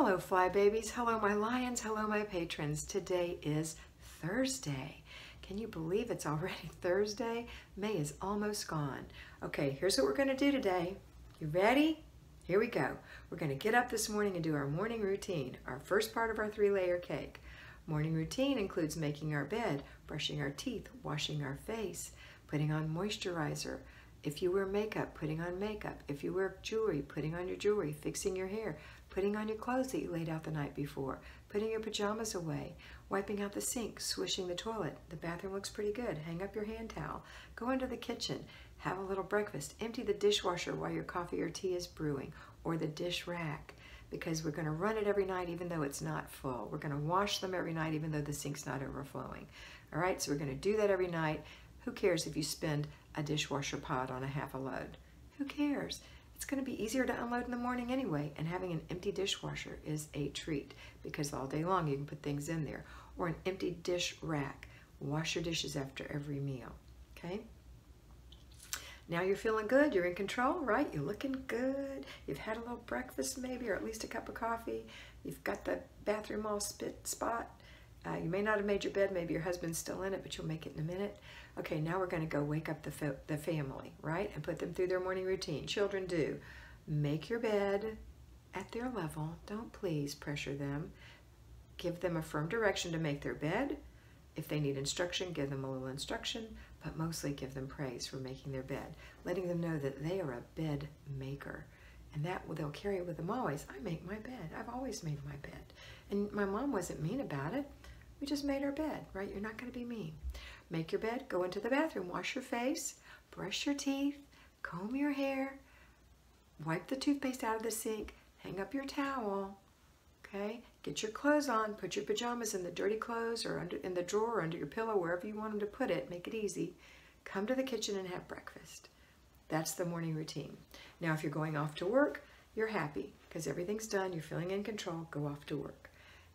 Hello, fly babies. Hello, my lions. Hello, my patrons. Today is Thursday. Can you believe it's already Thursday? May is almost gone. Okay, here's what we're going to do today. You ready? Here we go. We're going to get up this morning and do our morning routine, our first part of our 3-layer cake. Morning routine includes making our bed, brushing our teeth, washing our face, putting on moisturizer. If you wear makeup, putting on makeup. If you wear jewelry, putting on your jewelry, fixing your hair, putting on your clothes that you laid out the night before, putting your pajamas away, wiping out the sink, swishing the toilet. The bathroom looks pretty good. Hang up your hand towel. Go into the kitchen. Have a little breakfast. Empty the dishwasher while your coffee or tea is brewing, or the dish rack, because we're going to run it every night even though it's not full. We're going to wash them every night even though the sink's not overflowing. All right, so we're going to do that every night. Who cares if you spend a dishwasher pod on a half a load? Who cares? It's going to be easier to unload in the morning anyway, and having an empty dishwasher is a treat because all day long you can put things in there. Or an empty dish rack. Wash your dishes after every meal, okay? Now you're feeling good, you're in control, right? You're looking good. You've had a little breakfast maybe, or at least a cup of coffee. You've got the bathroom all spot. You may not have made your bed, maybe your husband's still in it, but you'll make it in a minute. Okay, now we're going to go wake up the family, right? And put them through their morning routine. Children do. Make your bed at their level. Don't please pressure them. Give them a firm direction to make their bed. If they need instruction, give them a little instruction, but mostly give them praise for making their bed, letting them know that they are a bed maker. And that they'll carry it with them always. I make my bed. I've always made my bed. And my mom wasn't mean about it. We just made our bed, right? You're not going to be mean. Make your bed, go into the bathroom, wash your face, brush your teeth, comb your hair, wipe the toothpaste out of the sink, hang up your towel, okay? Get your clothes on, put your pajamas in the dirty clothes or in the drawer or under your pillow, wherever you want them to put it, make it easy. Come to the kitchen and have breakfast. That's the morning routine. Now, if you're going off to work, you're happy because everything's done, you're feeling in control, go off to work.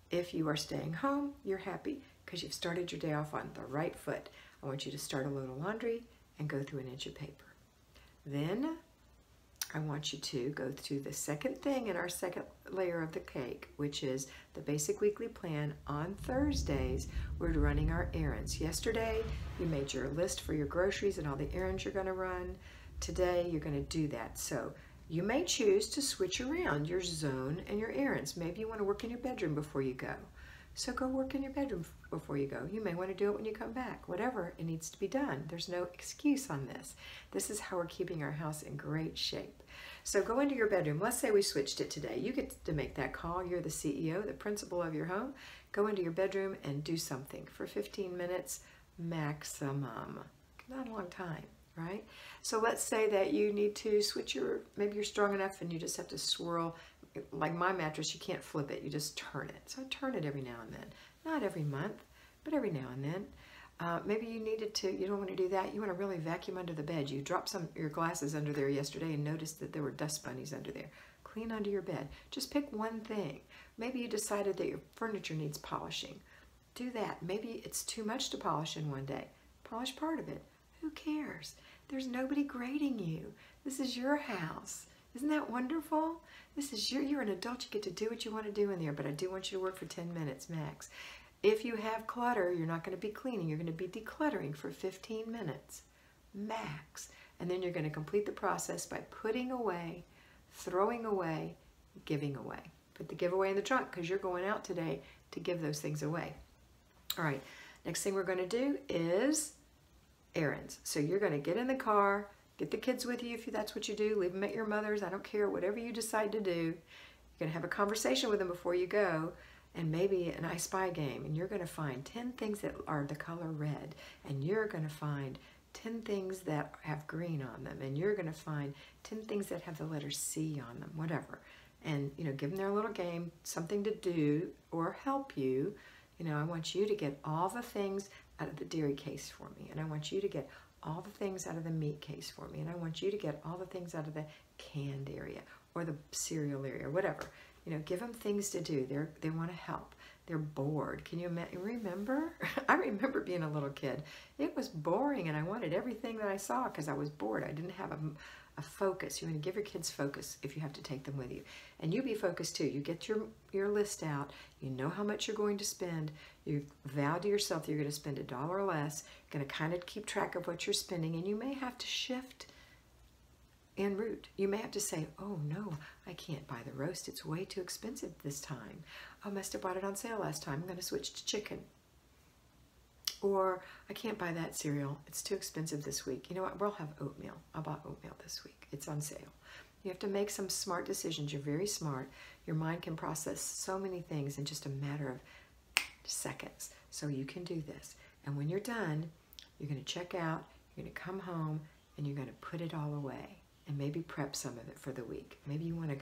If you are staying home, you're happy because you've started your day off on the right foot. I want you to start a load of laundry and go through an inch of paper. Then I want you to go through the second thing in our second layer of the cake, which is the basic weekly plan. On Thursdays, we're running our errands. Yesterday, you made your list for your groceries and all the errands you're going to run. Today, you're going to do that. So you may choose to switch around your zone and your errands. Maybe you want to work in your bedroom before you go. So go work in your bedroom before you go. You may want to do it when you come back. Whatever, it needs to be done. There's no excuse on this. This is how we're keeping our house in great shape. So go into your bedroom. Let's say we switched it today. You get to make that call. You're the CEO, the principal of your home. Go into your bedroom and do something for 15 minutes maximum. Not a long time. Right? So let's say that you need to switch maybe you're strong enough and you just have to swirl, like my mattress, you can't flip it, you just turn it. So turn it every now and then. Not every month, but every now and then. Maybe you don't want to do that, you want to really vacuum under the bed. You dropped your glasses under there yesterday and noticed that there were dust bunnies under there. Clean under your bed. Just pick one thing. Maybe you decided that your furniture needs polishing. Do that. Maybe it's too much to polish in one day. Polish part of it. Who cares? There's nobody grading you. This is your house. Isn't that wonderful? You're an adult. You get to do what you want to do in there, but I do want you to work for 10 minutes max. If you have clutter, you're not going to be cleaning. You're going to be decluttering for 15 minutes max. And then you're going to complete the process by putting away, throwing away, giving away. Put the giveaway in the trunk because you're going out today to give those things away. All right. Next thing we're going to do is errands. So you're going to get in the car, get the kids with you if that's what you do, leave them at your mother's, I don't care, whatever you decide to do. You're going to have a conversation with them before you go, and maybe an I Spy game, and you're going to find 10 things that are the color red, and you're going to find 10 things that have green on them, and you're going to find 10 things that have the letter C on them, whatever. And, give them their little game, something to do or help you. I want you to get all the things out of the dairy case for me, and I want you to get all the things out of the meat case for me, and I want you to get all the things out of the canned area or the cereal area, whatever. Give them things to do. They want to help. They're bored. Can you remember? I remember being a little kid. It was boring, and I wanted everything that I saw because I was bored. I didn't have a focus. You want to give your kids focus if you have to take them with you. And you be focused too. You get your list out. You know how much you're going to spend. You vow to yourself that you're going to spend $1 or less. You're going to kind of keep track of what you're spending, and you may have to shift en route. You may have to say, oh no, I can't buy the roast. It's way too expensive this time. I must have bought it on sale last time. I'm going to switch to chicken. Or I can't buy that cereal. It's too expensive this week. You know what? We'll have oatmeal. I bought oatmeal this week. It's on sale. You have to make some smart decisions. You're very smart. Your mind can process so many things in just a matter of seconds. So you can do this. And when you're done, you're going to check out, you're going to come home, and you're going to put it all away. And maybe prep some of it for the week. Maybe you want to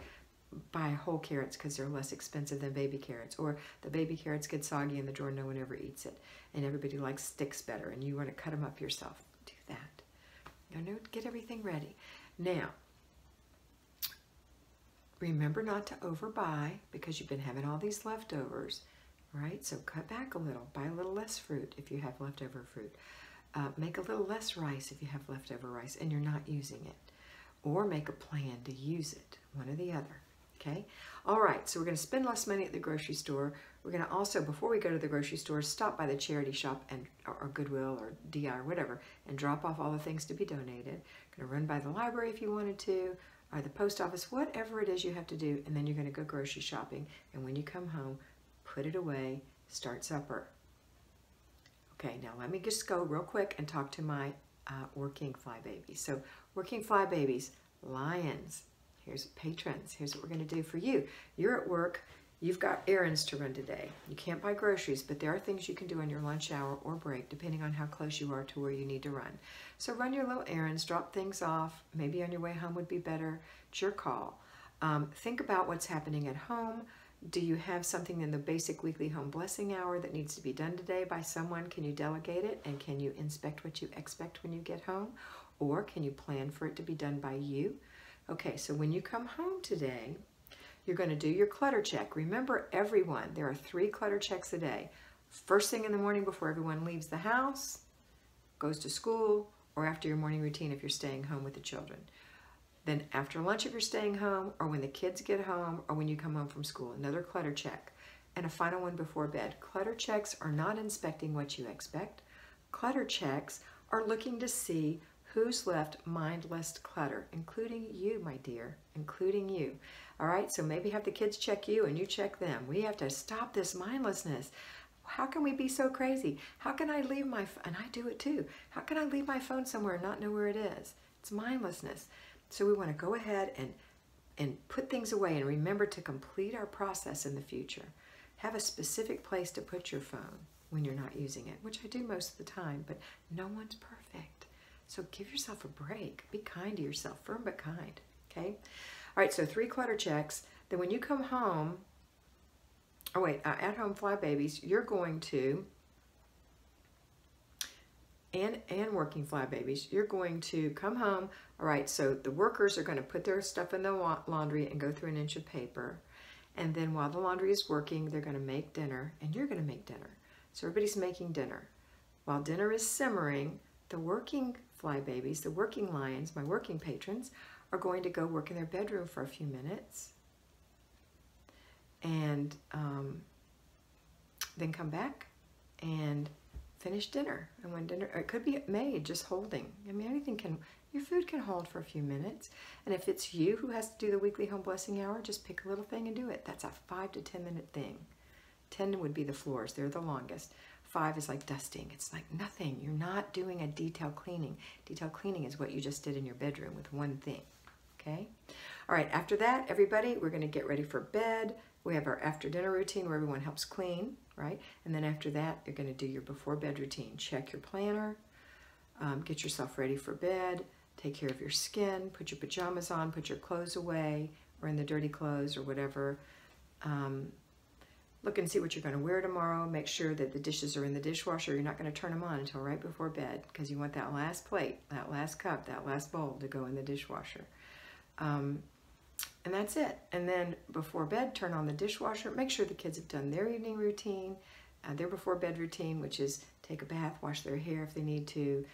buy whole carrots because they're less expensive than baby carrots, or the baby carrots get soggy in the drawer, no one ever eats it, and everybody likes sticks better, and you want to cut them up yourself. Do that. You know, get everything ready. Now, remember not to overbuy because you've been having all these leftovers, right? So cut back a little. Buy a little less fruit if you have leftover fruit. Make a little less rice if you have leftover rice and you're not using it. Or make a plan to use it, one or the other, okay? All right, so we're going to spend less money at the grocery store. We're going to also, before we go to the grocery store, stop by the charity shop or Goodwill or DI or whatever and drop off all the things to be donated. Going to run by the library if you wanted to, or the post office, whatever it is you have to do, and then you're going to go grocery shopping. And when you come home, put it away, start supper. Okay, now let me just go real quick and talk to my working fly babies. So working fly babies, lions, here's patrons, here's what we're going to do for you. You're at work, you've got errands to run today. You can't buy groceries, but there are things you can do on your lunch hour or break, depending on how close you are to where you need to run. So run your little errands, drop things off, maybe on your way home would be better. It's your call. Think about what's happening at home. Do you have something in the basic weekly home blessing hour that needs to be done today by someone? Can you delegate it? And can you inspect what you expect when you get home? Or can you plan for it to be done by you? Okay, so when you come home today, you're going to do your clutter check. Remember, everyone, there are 3 clutter checks a day. First thing in the morning before everyone leaves the house, goes to school, or after your morning routine if you're staying home with the children. Then after lunch if you're staying home, or when the kids get home, or when you come home from school, another clutter check. And a final one before bed. Clutter checks are not inspecting what you expect. Clutter checks are looking to see who's left mindless clutter, including you, my dear, including you. All right, so maybe have the kids check you and you check them. We have to stop this mindlessness. How can we be so crazy? How can I leave my, and I do it too, how can I leave my phone somewhere and not know where it is? It's mindlessness. So we want to go ahead and put things away and remember to complete our process in the future. Have a specific place to put your phone when you're not using it, which I do most of the time, but no one's perfect. So give yourself a break. Be kind to yourself, firm but kind, okay? All right, so 3 clutter checks. Then when you come home, at home fly babies, you're going to, and working fly babies, you're going to come home. All right, so the workers are going to put their stuff in the laundry and go through an inch of paper. And then while the laundry is working, they're going to make dinner, and you're going to make dinner. So everybody's making dinner. While dinner is simmering, the working fly babies, the working lions, my working patrons, are going to go work in their bedroom for a few minutes. And then come back and finish dinner. And when dinner, it could be made, just holding. I mean, anything can, your food can hold for a few minutes. And if it's you who has to do the weekly home blessing hour, just pick a little thing and do it. That's a 5 to 10 minute thing. 10 would be the floors, they're the longest. 5 is like dusting. It's like nothing. You're not doing a detailed cleaning. Detailed cleaning is what you just did in your bedroom with one thing, okay? All right, after that, everybody, we're gonna get ready for bed. We have our after dinner routine where everyone helps clean, right? And then after that, you're gonna do your before bed routine. Check your planner, get yourself ready for bed, take care of your skin, put your pajamas on, put your clothes away, or in the dirty clothes or whatever. Look and see what you're going to wear tomorrow. Make sure that the dishes are in the dishwasher. You're not going to turn them on until right before bed because you want that last plate, that last cup, that last bowl to go in the dishwasher. And that's it. And then before bed, turn on the dishwasher. Make sure the kids have done their evening routine, their before bed routine, which is take a bath, wash their hair if they need to,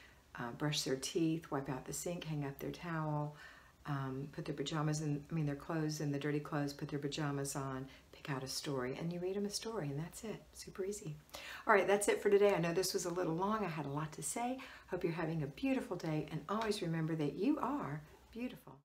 brush their teeth, wipe out the sink, hang up their towel, put their pajamas in, their clothes in the dirty clothes, put their pajamas on, pick out a story, and you read them a story, and that's it. Super easy. All right, that's it for today. I know this was a little long. I had a lot to say. Hope you're having a beautiful day, and always remember that you are beautiful.